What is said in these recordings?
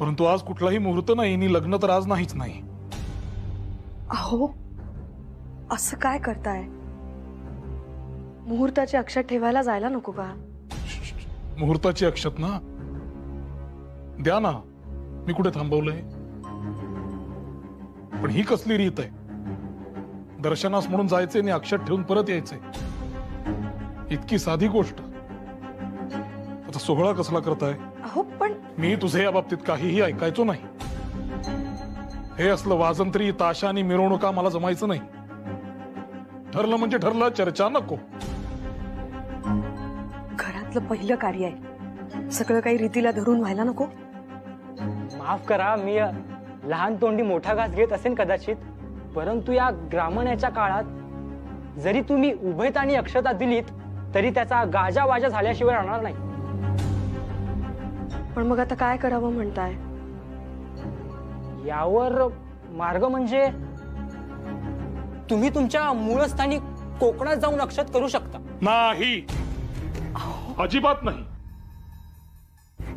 परंतु आज कुठलाही मुहूर्त नाही आणि लग्न तर आज नाहीच नाही. अहो असं काय करताय? मुहूर्ताची अक्षत ठेवायला जायला नको का? मुहूर्ताची अक्षत ना द्या ना, मी कुठे थांबवलंय? पण ही कसली रीत आहे? दर्शनास म्हणून जायचे आणि अक्षत ठेवून परत यायचे, इतकी साधी गोष्ट. आता सोहळा कसला करताय? अहो पण मी तुझे या बाबतीत काहीही ऐकायचो नाही. हे असलं वाजंत्री ताशा आणि मिरवणुका मला जमायचं नाही. ठरलं म्हणजे ठरलं, चर्चा नको. घरातलं पहिलं कार्य आहे, सगळं काही रीतीला धरून व्हायला नको? माफ करा, मी लहान तोंडी मोठा घास घेत असेल कदाचित, परंतु या ग्रामण्याच्या काळात जरी तुम्ही उभयत आणि अक्षता दिलीत तरी त्याचा गाजा वाजा झाल्याशिवाय राहणार नाही. पण मग आता काय करावं म्हणताय? यावर मार्ग म्हणजे तुम्ही तुमच्या मूळ स्थानी कोकणात जाऊन अक्षत करू शकता. नाही, अजिबात नाही.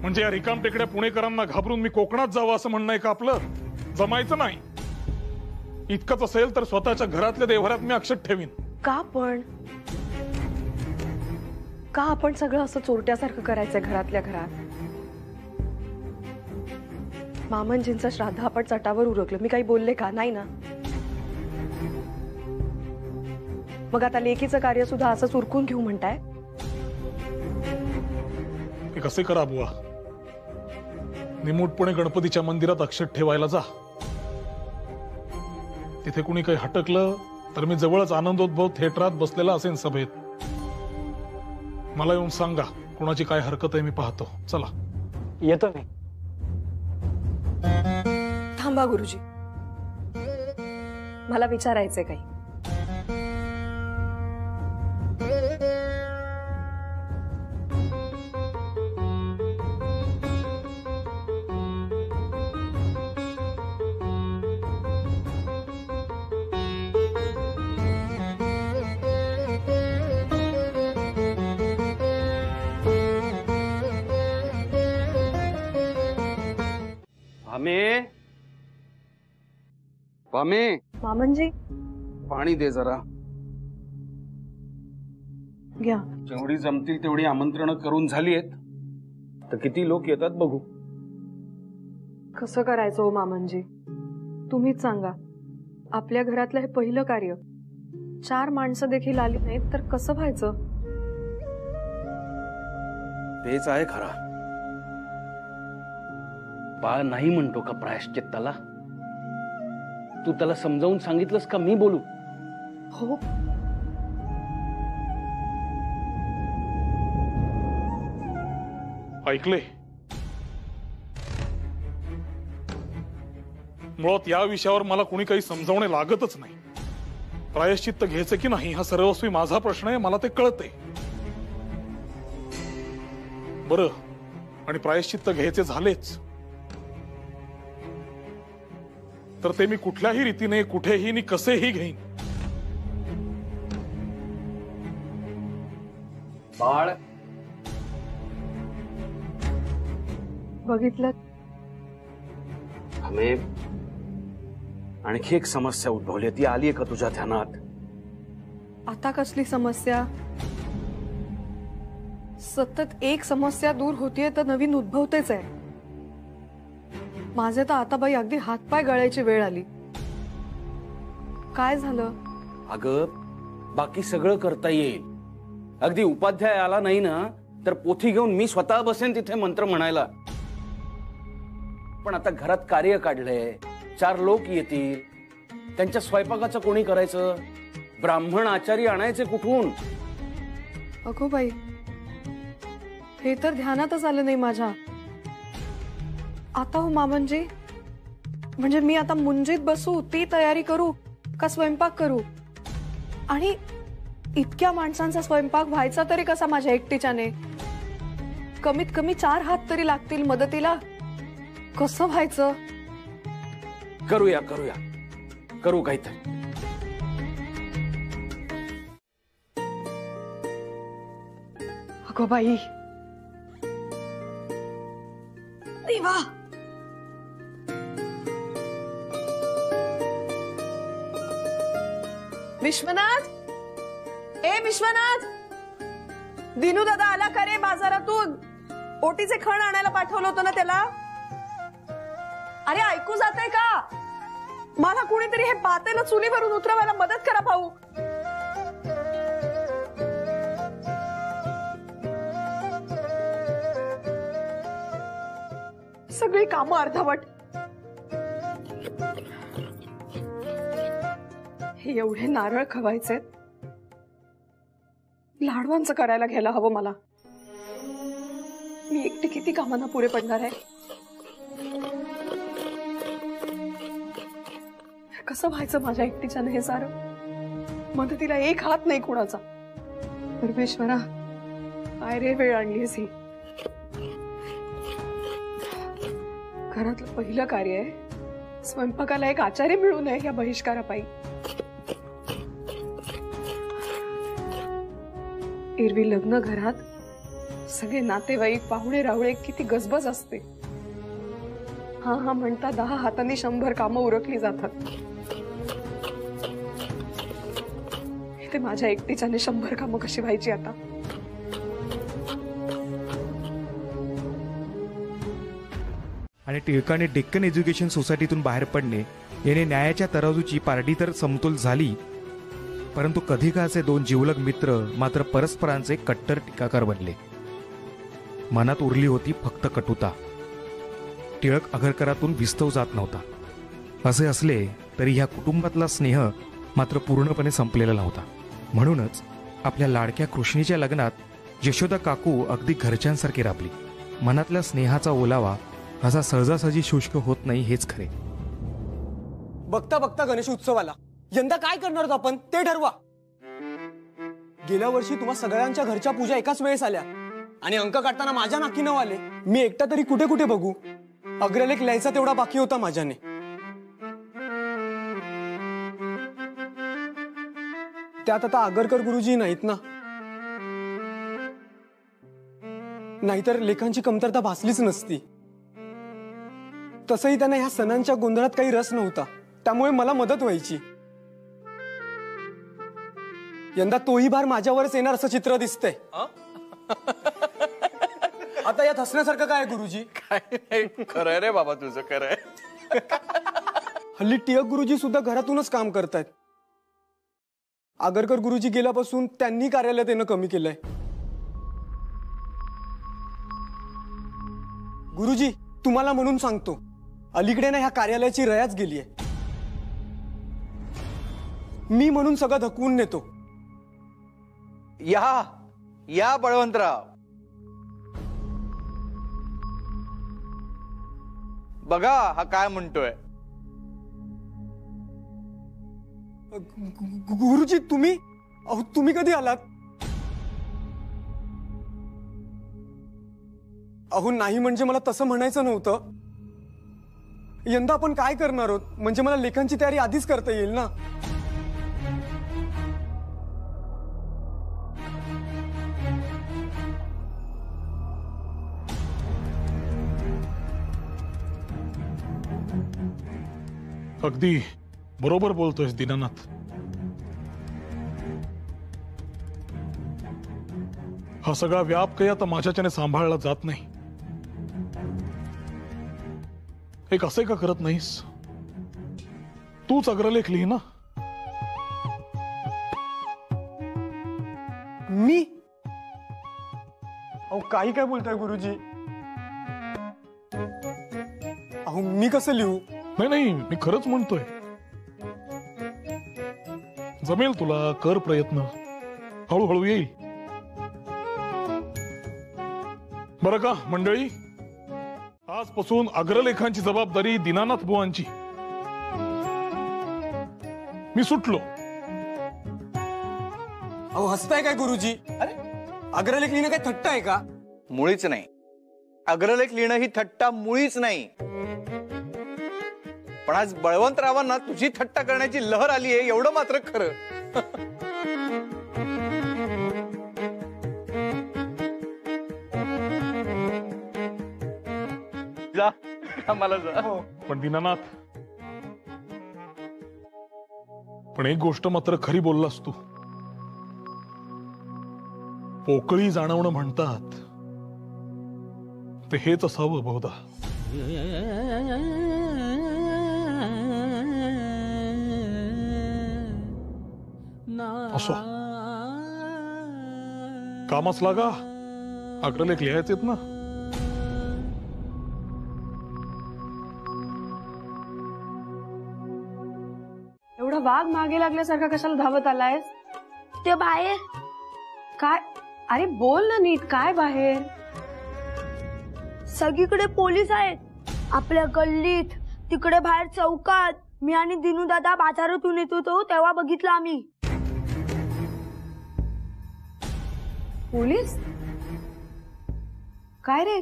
म्हणजे या रिकामटेकड्या पुणेकरांना घाबरून मी कोकणात जावं असं म्हणणं आहे का आपलं? जमायचं नाही. इतकंच असेल तर स्वतःच्या घरातल्या देव्हाऱ्यात मी अक्षत ठेवीन. का पण? का आपण सगळं असं चोरट्यासारखं करायचंय घरातल्या घरात? मामनजींचं श्राद्ध आपण चटावर उरकलं, मी काही बोलले का? नाही ना. मग आता लेकीचं कार्य सुद्धा असं उरकून घेऊ म्हणताय? हे कसे करा बुवा, निमूटपणे गणपतीच्या मंदिरात अक्षत ठेवायला जा. तिथे कुणी काही हटकलं तर मी जवळच आनंदोद्भव थिएटरात बसलेला असेन सभेत. मला येऊन सांगा कुणाची काय हरकत आहे, मी पाहतो. चला येतो मी. थांबा गुरुजी, मला विचारायचंय काही. मामनजी पाणी दे जरा. घ्या. जेवढी जमतील तेवढी आमंत्रण करून झाली आहेत, तर किती लोक येतात बघू. कसं करायचं हो मामनजी, तुम्हीच सांगा. आपल्या घरातलं हे पहिलं कार्य, 4 माणसं देखील आली नाहीत तर कसं व्हायचं? तेच आहे खरा. बाळ नाही म्हणतो का प्रायश्चित्ताला? तू त्याला समजावून सांगितलंस का मी बोलू? हो, ऐकले. मुळात या विषयावर मला कोणी काही समजावणे लागतच नाही. प्रायश्चित्त घ्यायचं की नाही हा सर्वस्वी माझा प्रश्न आहे, मला ते कळते. बरं, आणि प्रायश्चित्त घ्यायचे झालेच तर ते मी कुठल्याही रीतीने कुठेही नि कसेही घेईन. बाळ बघितलं? हमें आणखी एक समस्या उद्भवली, ती आली का तुझ्या ध्यानात? आता कसली समस्या? सतत एक समस्या दूर होतीये तर नवीन उद्भवतेच आहे. माझे तर आता बाई अगदी हातपाय गळायची वेळ आली. काय झालं? अगं बाकी सगळं करता येईल. अगदी उपाध्याय आला नाही ना तर पोथी घेऊन मी स्वतः बसेन तिथे मंत्र म्हणायला. पण आता घरात कार्य काढलंय, 4 लोक येतील, त्यांच्या स्वयंपाकाचं कोणी करायचं? ब्राह्मण आचारी आणायचे कुठून? अगो बाई, हे तर ध्यानातच आलं नाही माझ्या. आता हो मामनजी, म्हणजे मी आता मुंजीत बसू, ती तयारी करू का स्वयंपाक करू? आणि इतक्या माणसांचा स्वयंपाक व्हायचा तरी कसा माझ्या एकटीच्याने? कमीत कमी 4 हात तरी लागतील मदतीला. कसं व्हायचं? करूया करूया करू काहीतरी. अगो बाई, देवा, विश्वनाथ, ए विश्वनाथ, दिनू दादा आला का रे बाजारातून? ओटीचे खण आणायला पाठवलं होतं ना त्याला. अरे ऐकू जातंय का? मला कुणीतरी हे पातेलं चुलीवरून उतरवायला मदत करा भाऊ. सगळी कामं अर्धवट. हे एवढे नारळ खवायचे, लाडवांचं करायला घ्यायला हवं मला. मी एकटी किती कामांना पुरे पडणार आहे. कसं व्हायचं माझ्या एकटीच्यानं हे सारं? मदतीला एक हात नाही कुणाचा. परमेश्वरा, काय रे वेळ आणलीस ही. घरातलं पहिलं कार्य आहे. स्वयंपाकाला एक आचार्य मिळू नये या बहिष्कारापायी. एरवी लग्न घरात सगळे नातेवाईक पाहुणे रावळे किती गजबज असते. हा हा म्हणता 10 हातांनी 100 कामं उरकली जातात. ते माझ्या एकटीच्याने 100 कामं कशी व्हायची आता? आणि टिळकाने डेक्कन एज्युकेशन सोसायटीतून बाहेर पडणे याने न्यायाच्या तराजूची पारडी तर समतोल झाली, परंतु कधी काळचे 2 जिवलग मित्र मात्र परस्परांचे कट्टर टीकाकार बनले. मनात उरली होती फक्त कटुता. टिळक आगरकरातून विस्तव जात नव्हता. असे असले तरी ह्या कुटुंबातला स्नेह मात्र पूर्णपणे संपलेला नव्हता. म्हणूनच आपल्या लाडक्या कृष्णीच्या लग्नात यशोदा काकू अगदी घरच्यांसारखी राबली. मनातल्या स्नेहाचा ओलावा असा सहजासहजी शुष्क होत नाही हेच खरे. बघता बघता गणेश उत्सव आला. यंदा काय करणार आहोत आपण ते ठरवा. गेल्या वर्षी तुम्हा सगळ्यांच्या घरच्या पूजा एकाच वेळेस आल्या आणि अंक काढताना माझ्या नाकी नाव आले. मी एकटा तरी कुठे कुठे बघू. अग्रलेख लिहायचा तेवढा बाकी होता माझ्याने. त्यात आता आगरकर गुरुजी नाहीत ना. नाहीतर लेखांची कमतरता भासलीच नसती. तसंही त्यांना ह्या सणांच्या गोंधळात काही रस नव्हता, त्यामुळे मला मदत व्हायची. यंदा तोही भार माझ्यावरच येणार असं चित्र दिसतंय. आता यात हसण्यासारखं काय गुरुजी? काय खरंय रे बाबा तुझं, खरंय. हल्ली टिळक गुरुजी सुद्धा घरातूनच काम करतायत. आगरकर गुरुजी गेल्यापासून त्यांनी कार्यालयात येणं कमी केलंय. गुरुजी, तुम्हाला म्हणून सांगतो, अलीकडे ना ह्या कार्यालयाची रयाच गेलीय. मी म्हणून सगळं धकवून नेतो. या या बळवंतराव, बघा हा काय म्हणतोय. गुरुजी तुम्ही, अहो तुम्ही कधी आलात? अहो नाही म्हणजे मला तसं म्हणायचं नव्हतं. यंदा आपण काय करणार आहोत म्हणजे मला लेखांची तयारी आधीच करता येईल ना. अगदी बरोबर बोलतोयस दीनानाथ. हा सगळा व्याप काही आता माझ्याच्याने सांभाळला जात नाही. एक असे का करत नाहीस? तूच अग्रलेख लिही ना. मी? अहो काही काय बोलताय गुरुजी? अहो मी कसं लिहू? नाही नाही, मी खरंच म्हणतोय. जमेल तुला, कर प्रयत्न, हळूहळू येईल. बरं का मंडळी, आजपासून अग्रलेखांची जबाबदारी दीनानाथ बुवांची. मी सुटलो. अहो हसताय काय गुरुजी? अरे अग्रलेख लिहिणं काय थट्टा आहे का? मुळीच नाही. अग्रलेख लिहिणं ही थट्टा मुळीच नाही. पण आज बळवंतरावांना तुझी थट्टा करण्याची लहर आली आहे एवढं मात्र खरं. जा कामाला जा. पण दीनानाथ, पण एक गोष्ट मात्र खरी बोललास तू. पोकळी जाणवणं म्हणतात ते हेच असावं बहुधा. असो, कामास लागा. आग्रलेख लिहायचेत ना. एवढा वाघ मागे लागल्यासारखा कशाला धावत आलायस? ते बाहेर. काय? अरे बोल ना नीट, काय बाहेर? सगळीकडे पोलीस आहेत. आपल्या गल्लीत, तिकडे बाहेर चौकात. मी आणि दिनू दादा बाजारातून येत होतो तेव्हा बघितलं आम्ही. पोलीस? काय रे,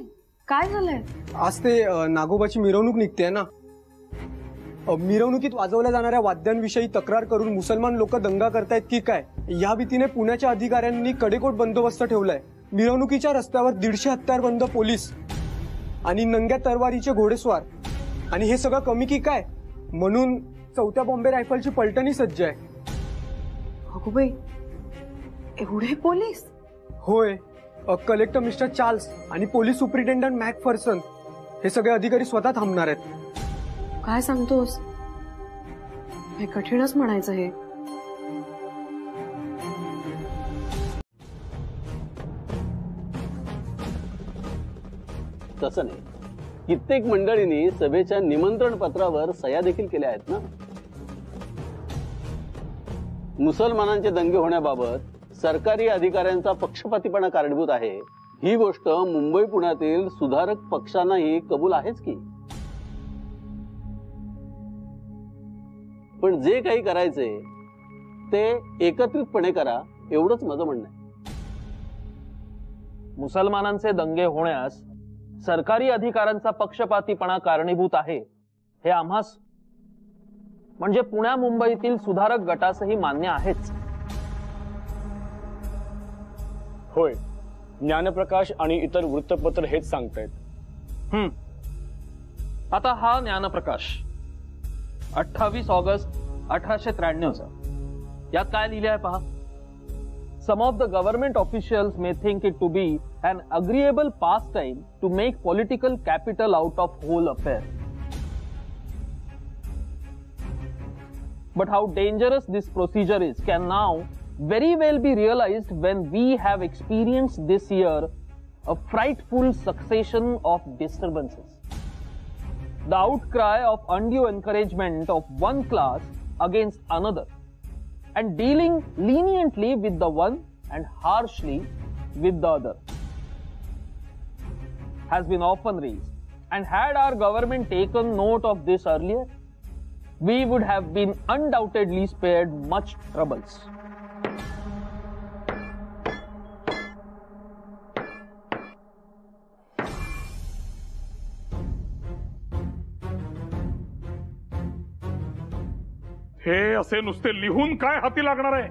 काय झालंय? आज ते नागोबाची मिरवणूक निघते ना. मिरवणुकीत वाजवल्या जाणाऱ्या वाद्यांविषयी तक्रार करून मुसलमान लोक दंगा करतायत की काय, या भीतीने पुण्याच्या अधिकाऱ्यांनी कडेकोट बंदोबस्त ठेवलाय. मिरवणुकीच्या रस्त्यावर 150 हत्यारबंद पोलीस आणि नंग्या तरवारीचे घोडेस्वार. आणि हे सगळं कमी की काय, म्हणून 4थ्या बॉम्बे रायफलची पलटणी सज्ज आहे. अगो बाई, एवढे पोलीस? होय. कलेक्टर मिस्टर चार्ल्स आणि पोलीस सुपरिटेंडंट मॅकफर्सन हे सगळे अधिकारी स्वतः थांबणार आहेत. काय सांगतोस? हे कठीणच म्हणायचं. हे तसं नाही. कित्येक मंडळींनी सभेच्या निमंत्रण पत्रावर सह्या देखील केल्या आहेत ना. मुसलमानांचे दंगे होण्याबाबत सरकारी अधिकाऱ्यांचा पक्षपातीपणा कारणीभूत आहे, ही गोष्ट मुंबई पुण्यातील सुधारक पक्षांनाही कबूल आहेच की. पण जे काही करायचे ते एकत्रितपणे करा, एवढंच माझं म्हणणं आहे. मुसलमानांचे दंगे होण्यास सरकारी अधिकाऱ्यांचा पक्षपातीपणा कारणीभूत आहे हे आम्हास म्हणजे पुण्या मुंबईतील सुधारक गटासही मान्य आहेच. होय, ज्ञानप्रकाश आणि इतर वृत्तपत्र हेच सांगतायत. आता हा ज्ञानप्रकाश 28 ऑगस्ट 1893चा. यात काय लिहिले आहे पहा. Some of the government officials may think it to be an agreeable pastime to make political capital out of whole affair. But how dangerous this procedure is can now very well be realized when we have experienced this year a frightful succession of disturbances. The outcry of undue encouragement of one class against another and dealing leniently with the one and harshly with the other has been often raised, and had our government taken note of this earlier, we would have been undoubtedly spared much troubles. हे असे नुसते लिहून काय हाती लागणार आहे?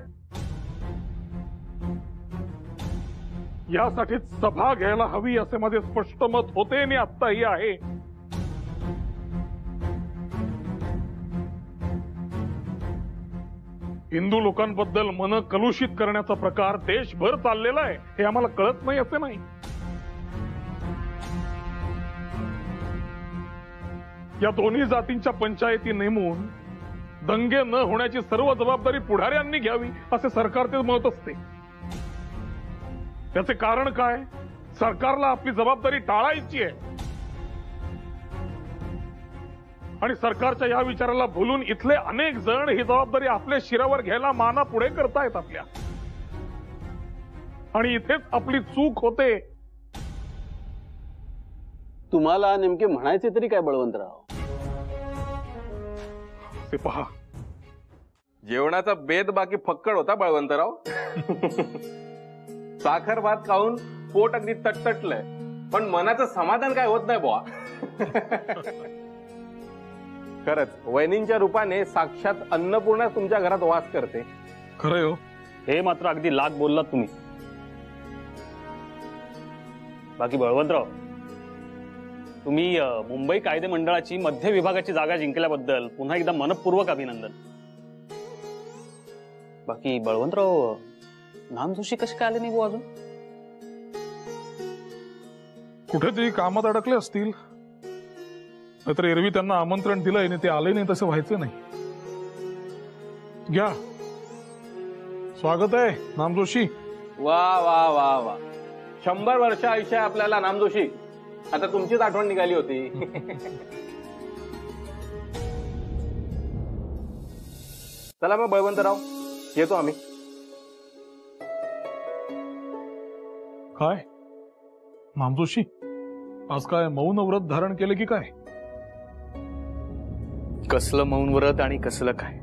यासाठीच सभा घ्यायला हवी असे माझे स्पष्ट मत होते आणि आत्ताही आहे. हिंदू लोकांबद्दल मन कलुषित करण्याचा प्रकार देशभर चाललेला आहे हे आम्हाला कळत नाही असे नाही. या दोन्ही जातींच्या पंचायती नेमून दंगे न होण्याची सर्व जबाबदारी पुढाऱ्यांनी घ्यावी असे सरकारचे मत असते. त्याचे कारण काय? सरकारला आपली जबाबदारी टाळायची आहे आणि सरकारच्या या विचाराला भुलून इथले अनेक जण ही जबाबदारी आपल्या शिरावर घ्यायला माना पुढे करतायत आपल्या. आणि इथेच आपली चूक होते. तुम्हाला नेमके म्हणायचे तरी काय बळवंतराव? ते पहा, जेवणाचा बेद बाकी फक्कड होता बळवंतराव. साखर भात खाऊन पोट अगदी तटतटलंय, पण मनाचं समाधान काय होत नाही बुवा. खरंच वहिनींच्या रूपाने साक्षात अन्नपूर्णा तुमच्या घरात वास करते. खरंय हो. हे मात्र अगदी लाख बोललात तुम्ही. बाकी बळवंतराव, तुम्ही मुंबई कायदे मंडळाची मध्य विभागाची जागा जिंकल्याबद्दल पुन्हा एकदा मनपूर्वक अभिनंदन. बाकी बळवंतराव, नाम जोशी कसे काय आले नाही भाऊ अजून? कुठेतरी कामात अडकले असतील, नाहीतर एरवी त्यांना आमंत्रण दिलंय आणि ते आले नाही तसं व्हायचं नाही. घ्या, स्वागत आहे नाम जोशी. वा वा वा वा, 100 वर्ष आयुष्य आहे आपल्याला नाम जोशी. आता तुमचीच आठवण निघाली होती. चला मग बळवंतराव, येतो आम्ही. काय नाम जोशी, आज काय मौन व्रत धारण केले की काय? कसलं मौन व्रत आणि कसलं काय?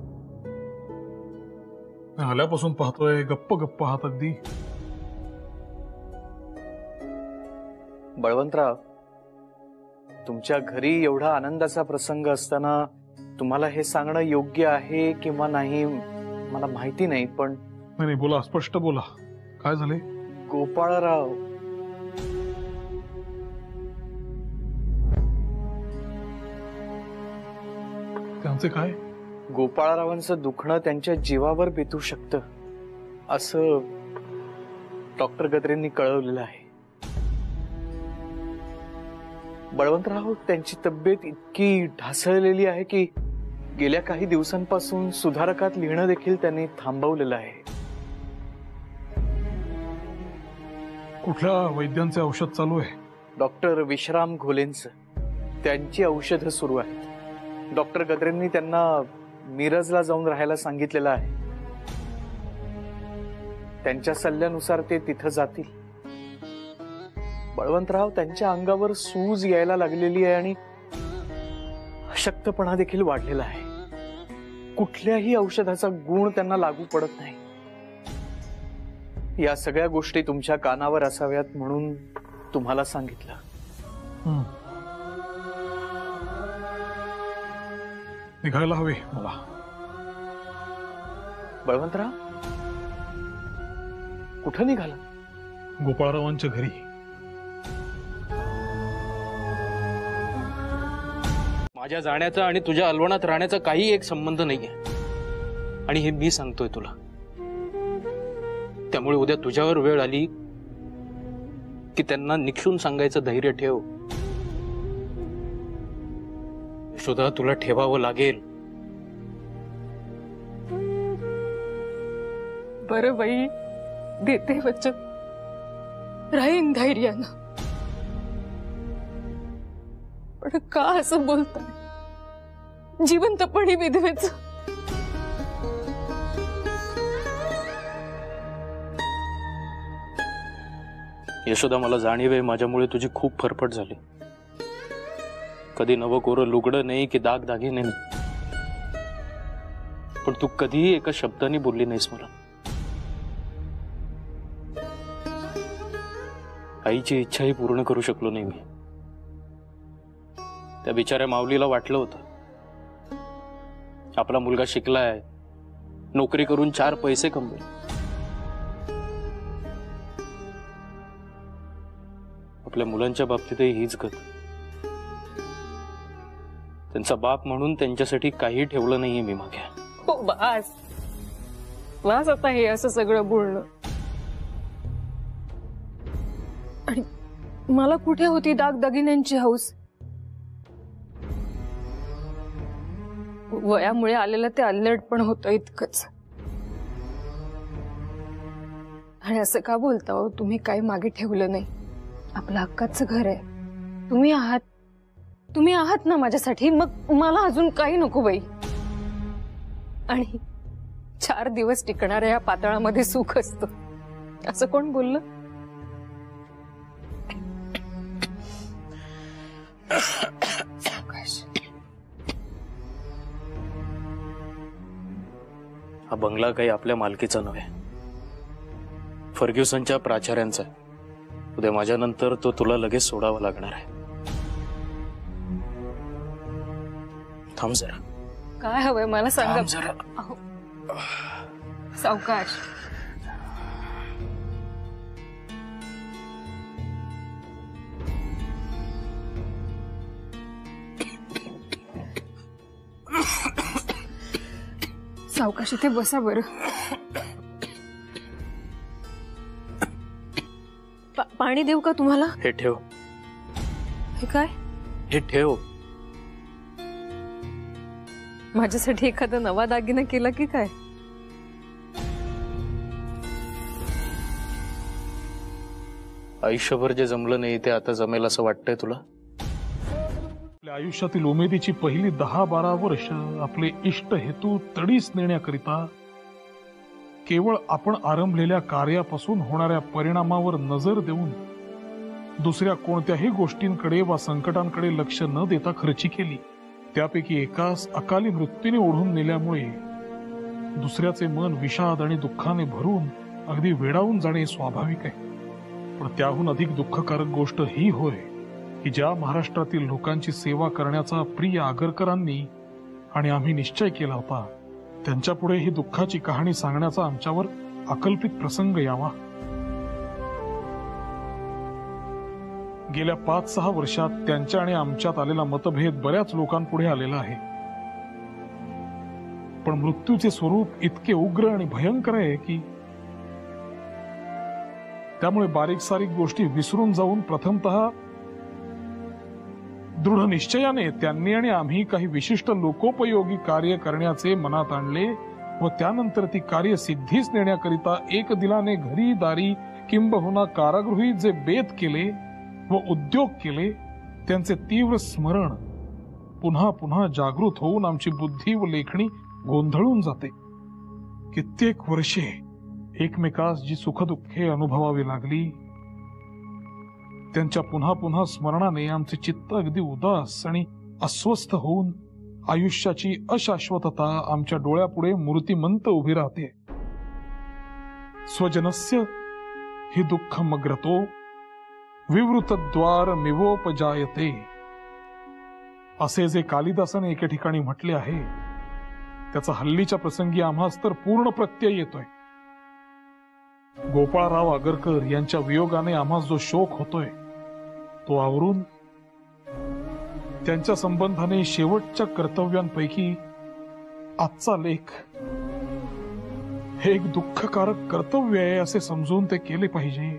आल्यापासून पाहतोय गप्प गप्प आहात अगदी. बळवंतराव, तुमच्या घरी एवढा आनंदाचा प्रसंग असताना तुम्हाला हे सांगणं योग्य आहे किंवा नाही मला माहिती नाही, पण नाही बोला, स्पष्ट बोला, काय झाले? गोपाळराव, त्यांचे काय? गोपाळरावांचं दुखणं त्यांच्या जीवावर बेतू शकतं असं डॉक्टर गद्रेंनी कळवलेलं आहे. बळवंतराव, त्यांची तब्येत इतकी ढासळलेली आहे की गेल्या काही दिवसांपासून सुधारकात लिहिणं देखील त्यांनी थांबवलेलं आहे. कुठल्या वैद्यांचे औषध चालू आहे? डॉक्टर विश्राम घोलेंचं. त्यांची औषधं सुरू आहेत. डॉक्टर गद्रेंनी त्यांना मिरजला जाऊन राहायला सांगितलेलं आहे. त्यांच्या सल्ल्यानुसार ते तिथं जातील. बळवंतराव, त्यांच्या अंगावर सूज यायला लागलेली आहे आणि अशक्तपणा देखील वाढलेला आहे. कुठल्याही औषधाचा गुण त्यांना लागू पडत नाही. या सगळ्या गोष्टी तुमच्या कानावर असाव्यात म्हणून तुम्हाला सांगितलं. निघायला हवे मला. बळवंतराव, कुठं निघाला? गोपाळरावांच्या घरी. माझ्या जाण्याचा आणि तुझ्या अलवणात राहण्याचा काही एक संबंध नाहीये, आणि हे मी सांगतोय तुला. त्यामुळे उद्या तुझ्यावर वेळ आली की त्यांना निक्षून सांगायचं धैर्य ठेव. यशोदा, तुला ठेवावं लागेल. बरं बाई, देते वचन, राहीन धैर्यानं. पण का असं बोलताय? जिवंतपणी विधवेच. यशोदा, मला जाणीव आहे माझ्यामुळे तुझी खूप फरफट झाली. कधी नवं कोरं लुगडं नाही की दाग दागिने नाही, पण तू कधीही एका शब्दाने बोलली नाहीस मला. आईची इच्छाही पूर्ण करू शकलो नाही मी. त्या बिचाऱ्या माऊलीला वाटलं होतं आपला मुलगा शिकलाय, नोकरी करून 4 पैसे कमवेल. आपल्या मुलांच्या बाबतीतही हीच गत. त्यांचा बाप म्हणून त्यांच्यासाठी काही ठेवलं नाहीये मी मागे. हो बास, वास आता हे असं सगळं बोलणं. आणि मला कुठे होती दागदागिन्यांची हौस? वयामुळे आलेलं ते अल्लड पण होतं इतकंच. आणि असं का बोलता हो? तुम्ही काही मागे ठेवलं नाही. आपलं हक्काचं घर आहे. तुम्ही आहात ना माझ्यासाठी. मग मला अजून काही नको बाई. आणि 4 दिवस टिकणाऱ्या या पातळामध्ये सुख असतं असं कोण बोललं? हा बंगला काही आपल्या मालकीचा नव्हे, फर्ग्युसनच्या प्राचार्यांचा. उद्या माझ्यानंतर तो तुला लगेच सोडावा लागणार आहे. थांब जरा. काय हवंय मला सांगा. थांब जरा. सावकाश. सावकाश, इथे बसा बरं. पाणी देऊ का तुम्हाला? हे ठेव. हे काय? हे ठेव. माझ्यासाठी एखादा नवा दागिना केला की काय? आयुष्यभर जे जमलं नाही ते आता जमेल असं वाटतंय तुला? आपल्या आयुष्यातील उमेदीची पहिली 10-12 वर्ष आपले इष्ट हेतू तडीस नेण्याकरिता केवळ आपण आरंभलेल्या कार्यापासून होणाऱ्या परिणामावर नजर देऊन दुसऱ्या कोणत्याही गोष्टींकडे वा संकटांकडे लक्ष न देता खर्ची केली. त्यापैकी एकास अकाली मृत्यूने ओढून नेल्यामुळे दुसऱ्याचे मन विषाद आणि दुःखाने भरून अगदी वेडावून जाणे स्वाभाविक आहे. पण त्याहून अधिक दुःखकारक गोष्ट ही होय की ज्या महाराष्ट्रातील लोकांची सेवा करण्याचा प्रिय आगरकरांनी आणि आम्ही निश्चय केला होता त्यांच्या पुढे ही दुःखाची कहाणी सांगण्याचा आमच्यावर अकल्पित प्रसंग यावा. गेल्या 5-6 वर्षात त्यांच्या आणि आमच्यात आलेला मतभेद बऱ्याच लोकांपुढे आलेला आहे. पण मृत्यूचे स्वरूप इतके उग्र आणि भयंकर आहे की त्यामुळे बारीक सारीक गोष्टी विसरून जाऊन प्रथमतः दृढ निश्चयाने त्यांनी आणि आम्ही काही विशिष्ट लोकोपयोगी कार्य करण्याचे मनात आणले व त्यानंतर ती कार्य सिद्धीस नेण्याकरिता एक दिलाने घरी दारी किंबहुना कारागृही जे बेत केले व उद्योग केले त्यांचे तीव्र स्मरण पुन्हा पुन्हा जागृत होऊन आमची बुद्धी व लेखणी गोंधळून जाते. कित्येक वर्षे एकमेकास जी सुखदुःखे अनुभवावी लागली त्यांच्या पुन्हा पुन्हा स्मरणाने आमचे चित्त अगदी उदास आणि अस्वस्थ होऊन आयुष्याची अशाश्वतता आमच्या डोळ्यापुढे मूर्तिमंत उभी राहते. स्वजनस्य हि दुःख मग्रतो विवृतद्वार मिवोपजायते असे जे कालिदासाने एके ठिकाणी म्हटले आहे त्याचा हल्लीच्या प्रसंगी आम्हास तर पूर्ण प्रत्यय येतोय. गोपाळराव आगरकर यांच्या वियोगाने आम्हास जो शोक होतोय तो आवरून त्यांच्या संबंधाने शेवटच्या कर्तव्यांपैकी आजचा लेख हे एक दुःखकारक कर्तव्य आहे असे समजून ते केले पाहिजे.